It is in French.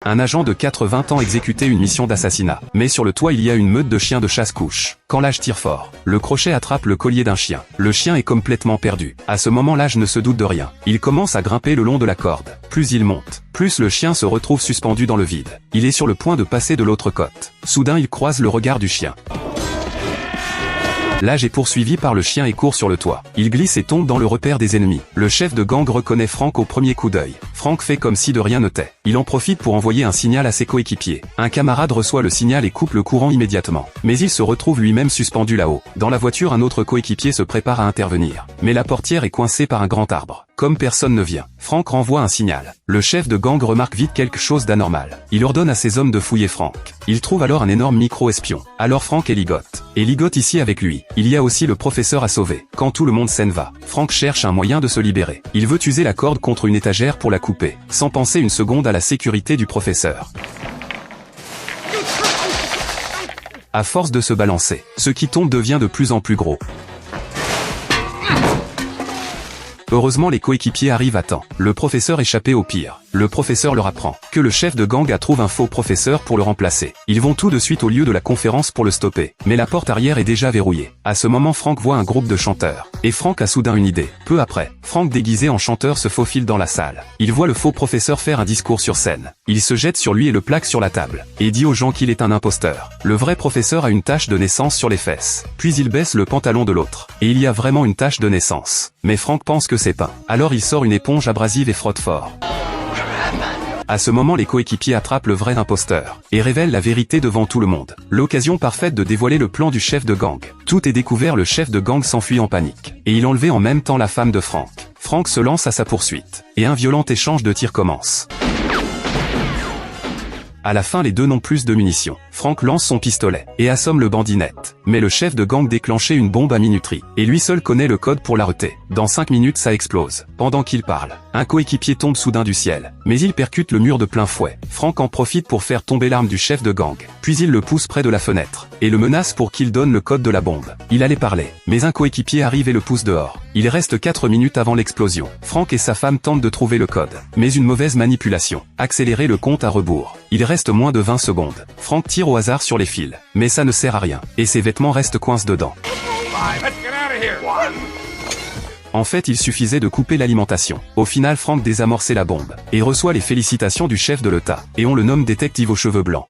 Un agent de 80 ans exécutait une mission d'assassinat. Mais sur le toit il y a une meute de chiens de chasse-couche. Quand l'âge tire fort, le crochet attrape le collier d'un chien. Le chien est complètement perdu. À ce moment l'âge ne se doute de rien. Il commence à grimper le long de la corde. Plus il monte, plus le chien se retrouve suspendu dans le vide. Il est sur le point de passer de l'autre côte. Soudain il croise le regard du chien. L'âge est poursuivi par le chien et court sur le toit. Il glisse et tombe dans le repère des ennemis. Le chef de gang reconnaît Frank au premier coup d'œil. Frank fait comme si de rien n'était. Il en profite pour envoyer un signal à ses coéquipiers. Un camarade reçoit le signal et coupe le courant immédiatement. Mais il se retrouve lui-même suspendu là-haut. Dans la voiture un autre coéquipier se prépare à intervenir. Mais la portière est coincée par un grand arbre. Comme personne ne vient, Frank renvoie un signal. Le chef de gang remarque vite quelque chose d'anormal. Il ordonne à ses hommes de fouiller Frank. Il trouve alors un énorme micro-espion. Alors Frank est ligote. Et ligote ici avec lui. Il y a aussi le professeur à sauver. Quand tout le monde s'en va, Frank cherche un moyen de se libérer. Il veut user la corde contre une étagère pour la couper, sans penser une seconde à la sécurité du professeur. À force de se balancer, ce qui tombe devient de plus en plus gros. Heureusement les coéquipiers arrivent à temps. Le professeur échappé au pire. Le professeur leur apprend que le chef de gang trouve un faux professeur pour le remplacer. Ils vont tout de suite au lieu de la conférence pour le stopper. Mais la porte arrière est déjà verrouillée. À ce moment Frank voit un groupe de chanteurs. Et Frank a soudain une idée. Peu après, Frank déguisé en chanteur se faufile dans la salle. Il voit le faux professeur faire un discours sur scène. Il se jette sur lui et le plaque sur la table. Et dit aux gens qu'il est un imposteur. Le vrai professeur a une tache de naissance sur les fesses. Puis il baisse le pantalon de l'autre. Et il y a vraiment une tache de naissance. Mais Frank pense que c'est peint. Alors il sort une éponge abrasive et frotte fort. À ce moment les coéquipiers attrapent le vrai imposteur, et révèlent la vérité devant tout le monde. L'occasion parfaite de dévoiler le plan du chef de gang. Tout est découvert, le chef de gang s'enfuit en panique. Et il enlevait en même temps la femme de Frank. Frank se lance à sa poursuite, et un violent échange de tirs commence. À la fin les deux n'ont plus de munitions. Frank lance son pistolet, et assomme le bandit net. Mais le chef de gang déclenchait une bombe à minuterie, et lui seul connaît le code pour l'arrêter. Dans 5 minutes ça explose. Pendant qu'il parle, un coéquipier tombe soudain du ciel. Mais il percute le mur de plein fouet. Frank en profite pour faire tomber l'arme du chef de gang. Puis il le pousse près de la fenêtre, et le menace pour qu'il donne le code de la bombe. Il allait parler, mais un coéquipier arrive et le pousse dehors. Il reste 4 minutes avant l'explosion. Frank et sa femme tentent de trouver le code. Mais une mauvaise manipulation. Accélérer le compte à rebours. Il reste moins de 20 secondes. Frank tire au hasard sur les fils. Mais ça ne sert à rien. Et ses vêtements restent coincés dedans. En fait il suffisait de couper l'alimentation. Au final Frank désamorçait la bombe. Et reçoit les félicitations du chef de l'État. Et on le nomme détective aux cheveux blancs.